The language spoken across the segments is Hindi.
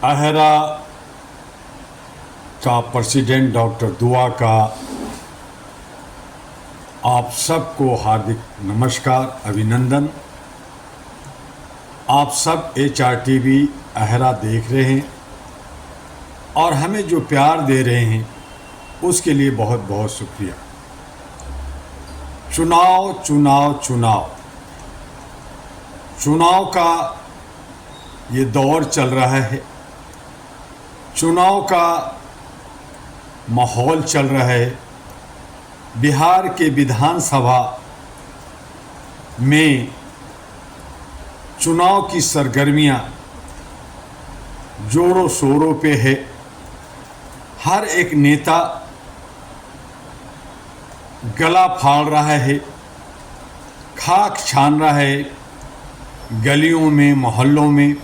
अहरा का प्रेसिडेंट डॉक्टर दुआ का आप सबको हार्दिक नमस्कार, अभिनंदन। आप सब HRTV अहरा देख रहे हैं और हमें जो प्यार दे रहे हैं उसके लिए बहुत बहुत शुक्रिया। चुनाव चुनाव चुनाव चुनाव का ये दौर चल रहा है, चुनाव का माहौल चल रहा है। बिहार के विधानसभा में चुनाव की सरगर्मियां जोरों शोरों पे है। हर एक नेता गला फाड़ रहा है, खाक छान रहा है गलियों में, मोहल्लों में,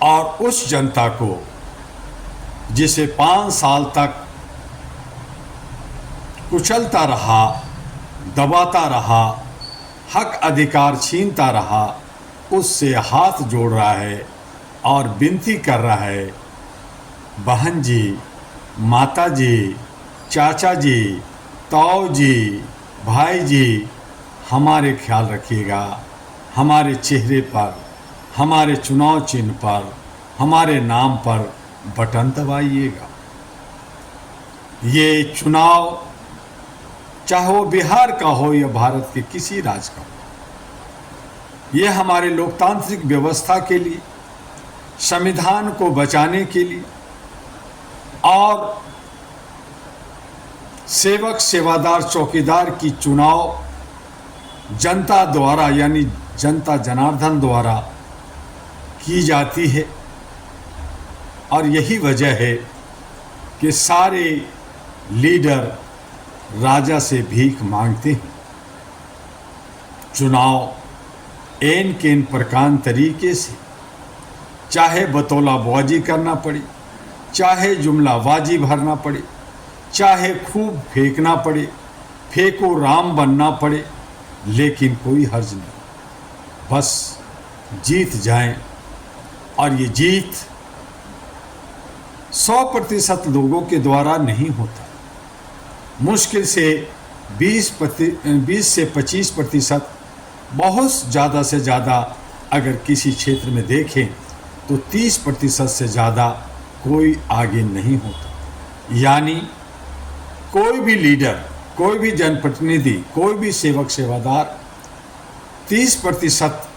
और उस जनता को जिसे 5 साल तक कुचलता रहा, दबाता रहा, हक अधिकार छीनता रहा, उससे हाथ जोड़ रहा है और विनती कर रहा है, बहन जी, माता जी, चाचा जी, ताऊ जी, भाई जी, हमारे ख्याल रखिएगा, हमारे चेहरे पर, हमारे चुनाव चिन्ह पर, हमारे नाम पर बटन दबाइएगा। ये चुनाव चाहे वो बिहार का हो या भारत के किसी राज्य का हो, ये हमारे लोकतांत्रिक व्यवस्था के लिए, संविधान को बचाने के लिए और सेवक सेवादार चौकीदार की चुनाव जनता द्वारा यानी जनता जनार्दन द्वारा की जाती है। और यही वजह है कि सारे लीडर राजा से भीख मांगते हैं। चुनाव एन केन प्रकांड तरीके से, चाहे बतौलाबाजी करना पड़े, चाहे जुमलाबाजी भरना पड़े, चाहे खूब फेंकना पड़े, फेंको राम बनना पड़े, लेकिन कोई हर्ज नहीं, बस जीत जाएं। और ये जीत 100% लोगों के द्वारा नहीं होता, मुश्किल से 20 से 25%, बहुत ज़्यादा से ज़्यादा अगर किसी क्षेत्र में देखें तो 30% से ज़्यादा कोई आगे नहीं होता। यानी कोई भी लीडर, कोई भी जनप्रतिनिधि, कोई भी सेवक सेवादार 30%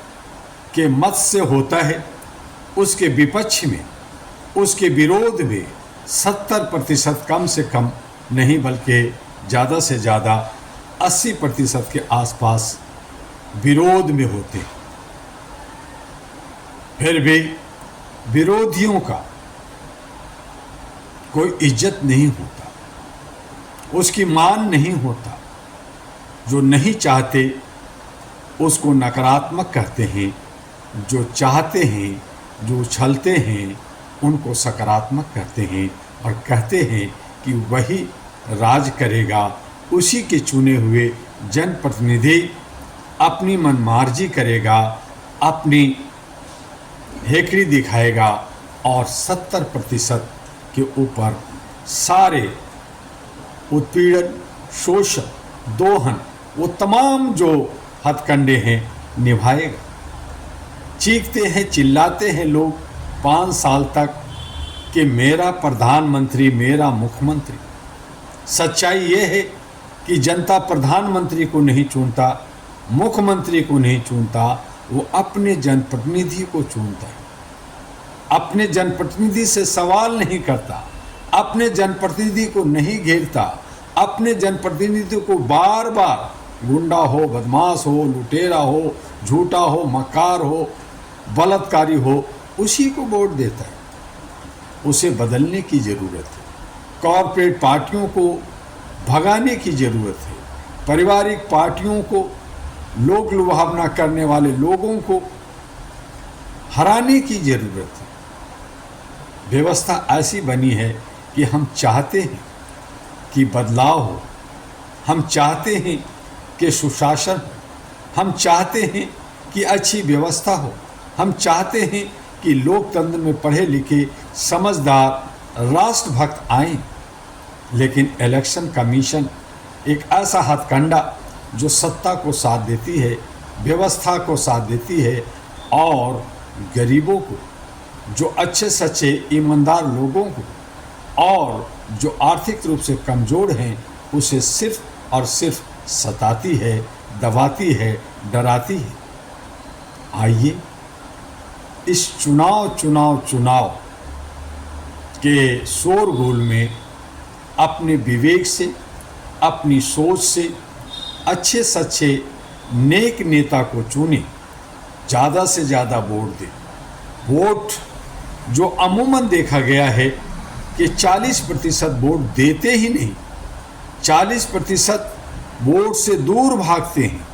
के मत से होता है, उसके विपक्ष में, उसके विरोध में 70% कम से कम नहीं बल्कि ज़्यादा से ज़्यादा 80% के आसपास विरोध में होते हैं। फिर भी विरोधियों का कोई इज्जत नहीं होता, उसकी मान नहीं होता। जो नहीं चाहते उसको नकारात्मक कहते हैं, जो चाहते हैं, जो उछलते हैं, उनको सकारात्मक कहते हैं और कहते हैं कि वही राज करेगा, उसी के चुने हुए जनप्रतिनिधि अपनी मनमार्जी करेगा, अपनी हेकड़ी दिखाएगा और 70% के ऊपर सारे उत्पीड़न, शोषण, दोहन, वो तमाम जो हथकंडे हैं निभाएगा। चीखते हैं, चिल्लाते हैं लोग 5 साल तक कि मेरा प्रधानमंत्री, मेरा मुख्यमंत्री। सच्चाई ये है कि जनता प्रधानमंत्री को नहीं चुनता, मुख्यमंत्री को नहीं चुनता, वो अपने जनप्रतिनिधि को चुनता है। अपने जनप्रतिनिधि से सवाल नहीं करता, अपने जनप्रतिनिधि को नहीं घेरता, अपने जनप्रतिनिधि को बार बार गुंडा हो, बदमाश हो, लुटेरा हो, झूठा हो, मक्कार हो, बलात्कारी हो, उसी को वोट देता है। उसे बदलने की ज़रूरत है, कॉरपोरेट पार्टियों को भगाने की ज़रूरत है, पारिवारिक पार्टियों को, लोक लुभावना करने वाले लोगों को हराने की ज़रूरत है। व्यवस्था ऐसी बनी है कि हम चाहते हैं कि बदलाव हो, हम चाहते हैं कि सुशासन हो, हम चाहते हैं कि अच्छी व्यवस्था हो, हम चाहते हैं कि लोकतंत्र में पढ़े लिखे समझदार राष्ट्रभक्त आए, लेकिन इलेक्शन कमीशन एक ऐसा हथकंडा जो सत्ता को साथ देती है, व्यवस्था को साथ देती है और गरीबों को, जो अच्छे सच्चे ईमानदार लोगों को और जो आर्थिक रूप से कमज़ोर हैं उसे सिर्फ और सिर्फ सताती है, दबाती है, डराती है। आइए इस चुनाव के शोरगुल में अपने विवेक से, अपनी सोच से अच्छे सच्चे नेक नेता को चुने, ज़्यादा से ज़्यादा वोट दें। वोट जो अमूमन देखा गया है कि 40% वोट देते ही नहीं, 40% वोट से दूर भागते हैं,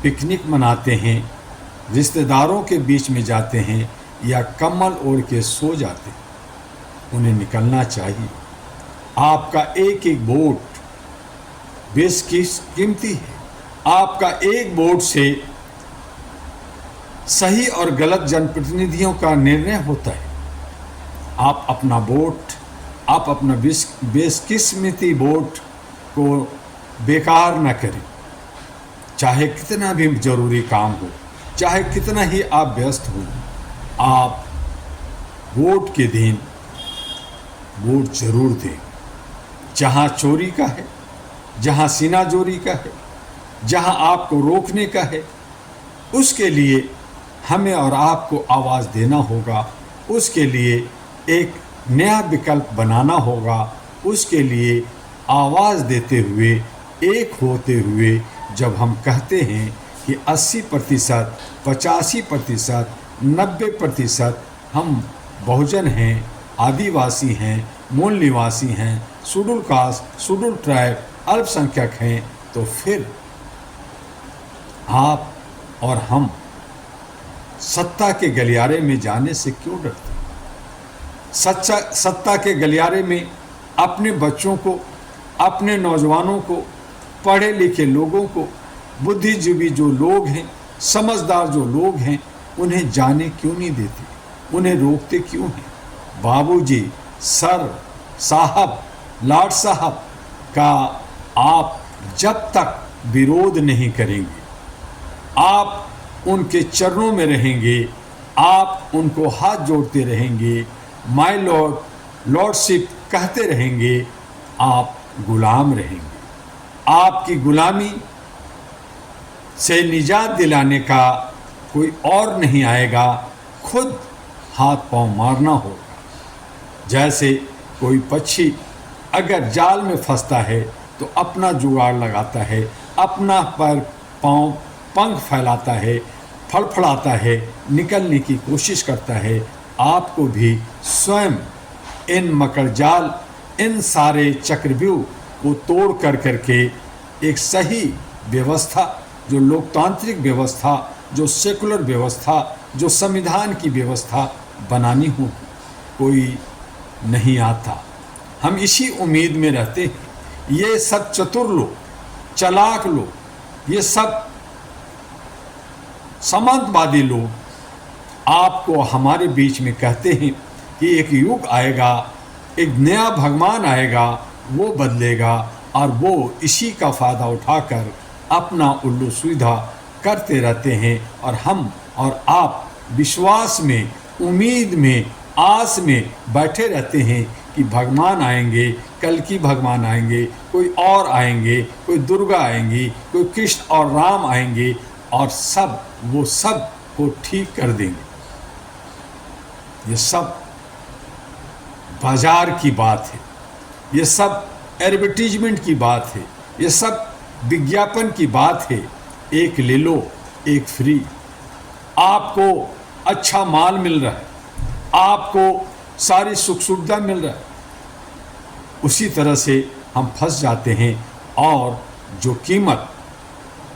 पिकनिक मनाते हैं, रिश्तेदारों के बीच में जाते हैं या कम्बल ओढ़ के सो जाते हैं। उन्हें निकलना चाहिए। आपका एक एक वोट बेशकीमती है। आपका एक वोट से सही और गलत जनप्रतिनिधियों का निर्णय होता है। आप अपना वोट, आप अपना बेशकीमती वोट को बेकार न करें। चाहे कितना भी जरूरी काम हो, चाहे कितना ही आप व्यस्त हो, आप वोट के दिन वोट जरूर दें। जहां चोरी का है, जहां सीनाजोरी का है, जहां आपको रोकने का है, उसके लिए हमें और आपको आवाज़ देना होगा। उसके लिए एक नया विकल्प बनाना होगा। उसके लिए आवाज़ देते हुए, एक होते हुए, जब हम कहते हैं कि 80%, 85%, 90% हम बहुजन हैं, आदिवासी हैं, मूल निवासी हैं, शेड्यूल कास्ट, शेड्यूल ट्राइब, अल्पसंख्यक हैं, तो फिर आप और हम सत्ता के गलियारे में जाने से क्यों डरते? सत्ता के गलियारे में अपने बच्चों को, अपने नौजवानों को, पढ़े लिखे लोगों को, बुद्धिजीवी जो लोग हैं, समझदार जो लोग हैं, उन्हें जाने क्यों नहीं देते? उन्हें रोकते क्यों हैं? बाबूजी, सर, साहब, लाड साहब का आप जब तक विरोध नहीं करेंगे, आप उनके चरणों में रहेंगे, आप उनको हाथ जोड़ते रहेंगे, माय लॉर्ड, लॉर्डशिप कहते रहेंगे, आप गुलाम रहेंगे। आपकी गुलामी से निजात दिलाने का कोई और नहीं आएगा, खुद हाथ पांव मारना होगा। जैसे कोई पक्षी अगर जाल में फंसता है तो अपना जुगाड़ लगाता है, अपना पैर पांव पंख फैलाता है, फड़फड़ाता है, निकलने की कोशिश करता है। आपको भी स्वयं इन मकड़जाल, इन सारे चक्रव्यूह को तोड़ कर करके एक सही व्यवस्था, जो लोकतांत्रिक व्यवस्था, जो सेकुलर व्यवस्था, जो संविधान की व्यवस्था बनानी होगी। कोई नहीं आता। हम इसी उम्मीद में रहते हैं। ये सब चतुर लोग, चालाक लोग, ये सब सामंतवादी लोग आपको हमारे बीच में कहते हैं कि एक युग आएगा, एक नया भगवान आएगा, वो बदलेगा, और वो इसी का फ़ायदा उठाकर अपना उल्लू सुविधा करते रहते हैं। और हम और आप विश्वास में, उम्मीद में, आस में बैठे रहते हैं कि भगवान आएंगे, कल की भगवान आएंगे, कोई और आएंगे, कोई दुर्गा आएंगी, कोई कृष्ण और राम आएंगे और वो सब को ठीक कर देंगे। ये सब बाजार की बात है, ये सब एडवर्टीजमेंट की बात है, ये सब विज्ञापन की बात है। एक ले लो, एक फ्री। आपको अच्छा माल मिल रहा है, आपको सारी सुख सुविधा मिल रहा है, उसी तरह से हम फंस जाते हैं और जो कीमत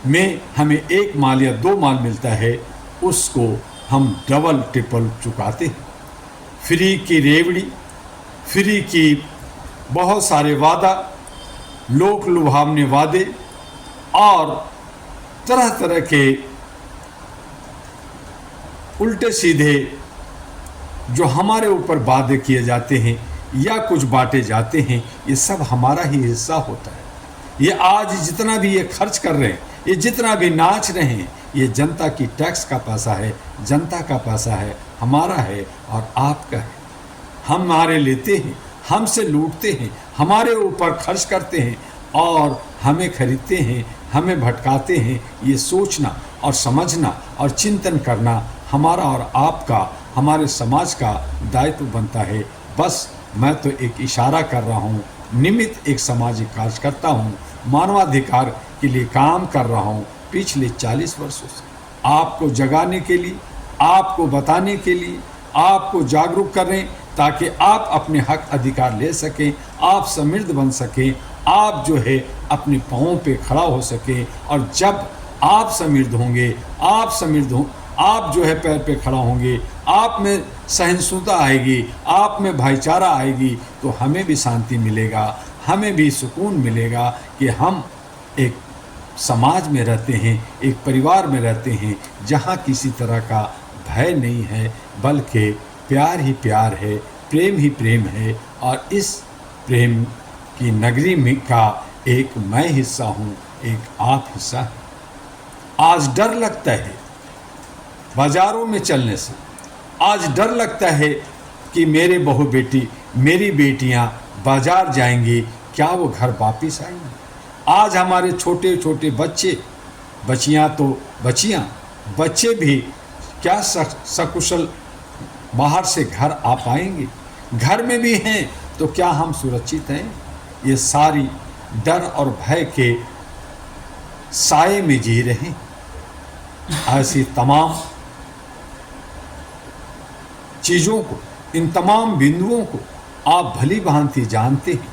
में हमें एक माल या दो माल मिलता है उसको हम डबल ट्रिपल चुकाते हैं। फ्री की रेवड़ी, फ्री की बहुत सारे वादा, लोक लुभावने वादे और तरह तरह के उल्टे सीधे जो हमारे ऊपर वादे किए जाते हैं या कुछ बांटे जाते हैं, ये सब हमारा ही हिस्सा होता है। ये आज जितना भी ये खर्च कर रहे हैं, ये जितना भी नाच रहे हैं, ये जनता की टैक्स का पैसा है, जनता का पैसा है, हमारा है और आपका है। हम हमारे लेते हैं, हमसे लूटते हैं, हमारे ऊपर खर्च करते हैं और हमें खरीदते हैं, हमें भटकाते हैं। ये सोचना और समझना और चिंतन करना हमारा और आपका, हमारे समाज का दायित्व बनता है। बस मैं तो एक इशारा कर रहा हूँ, निमित्त एक सामाजिक कार्यकर्ता हूँ, मानवाधिकार के लिए काम कर रहा हूँ पिछले 40 वर्षों से, आपको जगाने के लिए, आपको बताने के लिए, आपको जागरूक करें ताकि आप अपने हक अधिकार ले सकें, आप समृद्ध बन सकें, आप जो है अपने पाँवों पे खड़ा हो सकें। और जब आप समृद्ध होंगे, आप समृद्ध हो, आप जो है पैर पे खड़ा होंगे, आप में सहिष्णुता आएगी, आप में भाईचारा आएगी, तो हमें भी शांति मिलेगा, हमें भी सुकून मिलेगा कि हम एक समाज में रहते हैं, एक परिवार में रहते हैं जहाँ किसी तरह का भय नहीं है, बल्कि प्यार ही प्यार है, प्रेम ही प्रेम है। और इस प्रेम की नगरी में का एक मैं हिस्सा हूँ, एक आप हिस्सा है। आज डर लगता है बाज़ारों में चलने से, आज डर लगता है कि मेरे बहू बेटी, मेरी बेटियां बाज़ार जाएंगी, क्या वो घर वापस आएंगी। आज हमारे छोटे छोटे बच्चे, बच्चियां तो बच्चियां, बच्चे भी क्या सकुशल बाहर से घर आ पाएंगे, घर में भी हैं तो क्या हम सुरक्षित हैं। ये सारी डर और भय के साए में जी रहे हैं। ऐसी तमाम चीज़ों को, इन तमाम बिंदुओं को आप भली भांति जानते हैं,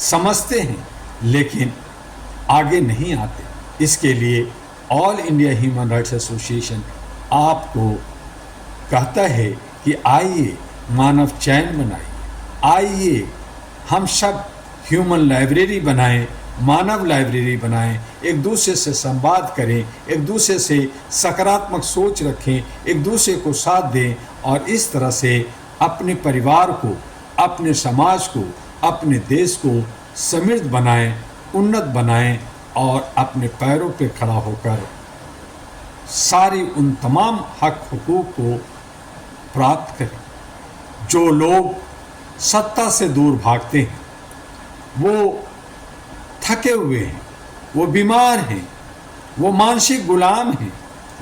समझते हैं, लेकिन आगे नहीं आते। इसके लिए all India human rights association आपको कहता है कि आइए मानव चैन बनाइए, आइए हम सब ह्यूमन लाइब्रेरी बनाएं, मानव लाइब्रेरी बनाएं, एक दूसरे से संवाद करें, एक दूसरे से सकारात्मक सोच रखें, एक दूसरे को साथ दें और इस तरह से अपने परिवार को, अपने समाज को, अपने देश को समृद्ध बनाएं, उन्नत बनाएं और अपने पैरों पे खड़ा होकर सारी उन तमाम हक हुकूक को प्राप्त करें। जो लोग सत्ता से दूर भागते हैं, वो थके हुए हैं, वो बीमार हैं, वो मानसिक गुलाम हैं,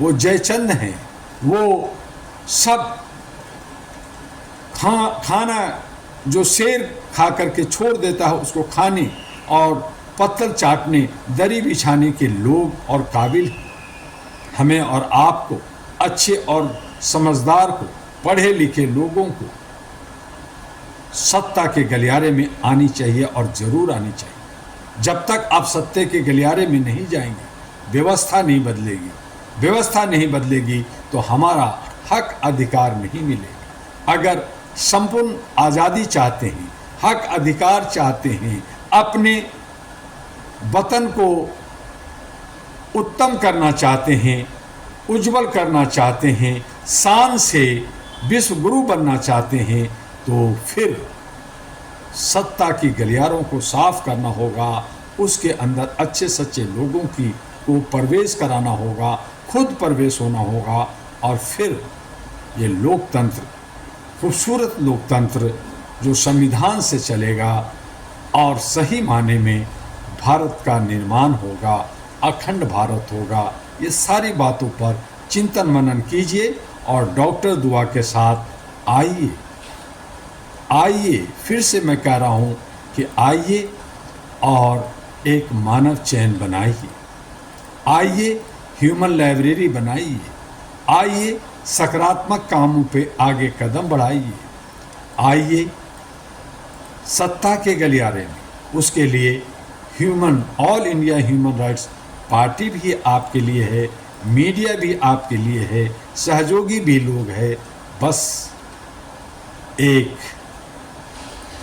वो जयचंद हैं, वो सब खाना जो शेर खा करके छोड़ देता है उसको खाने और पत्थर चाटने, दरी बिछाने के लोग और काबिल हैं। हमें और आपको, अच्छे और समझदार को, पढ़े लिखे लोगों को सत्ता के गलियारे में आनी चाहिए और ज़रूर आनी चाहिए। जब तक आप सत्ते के गलियारे में नहीं जाएंगे, व्यवस्था नहीं बदलेगी, व्यवस्था नहीं बदलेगी तो हमारा हक अधिकार नहीं मिलेगा। अगर संपूर्ण आज़ादी चाहते हैं, हक अधिकार चाहते हैं, अपने वतन को उत्तम करना चाहते हैं, उज्जवल करना चाहते हैं, शान से विश्व गुरु बनना चाहते हैं, तो फिर सत्ता की गलियारों को साफ करना होगा, उसके अंदर अच्छे सच्चे लोगों की को प्रवेश कराना होगा, खुद प्रवेश होना होगा और फिर ये लोकतंत्र, खूबसूरत लोकतंत्र जो संविधान से चलेगा और सही माने में भारत का निर्माण होगा, अखंड भारत होगा। ये सारी बातों पर चिंतन मनन कीजिए और डॉक्टर दुआ के साथ आइए, आइए, फिर से मैं कह रहा हूँ कि आइए और एक मानव चैन बनाइए, आइए ह्यूमन लाइब्रेरी बनाइए, आइए सकारात्मक कामों पे आगे कदम बढ़ाइए, आइए सत्ता के गलियारे में, उसके लिए all India human rights party भी आपके लिए है, मीडिया भी आपके लिए है, सहयोगी भी लोग हैं। बस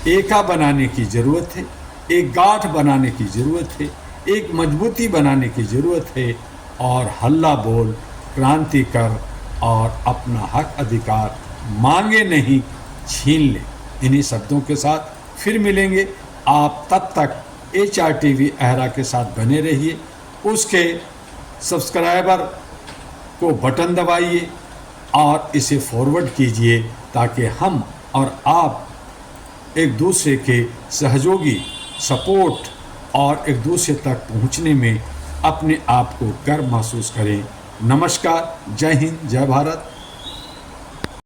एका बनाने की ज़रूरत है, एक गांठ बनाने की ज़रूरत है, एक मजबूती बनाने की ज़रूरत है और हल्ला बोल, क्रांति कर और अपना हक अधिकार मांगे नहीं छीन ले। इन्हीं शब्दों के साथ फिर मिलेंगे। आप तब तक HRTV अहरा के साथ बने रहिए। उसके सब्सक्राइबर को बटन दबाइए और इसे फॉरवर्ड कीजिए ताकि हम और आप एक दूसरे के सहयोगी, सपोर्ट और एक दूसरे तक पहुंचने में अपने आप को गर्व महसूस करें। नमस्कार, जय हिंद, जय भारत।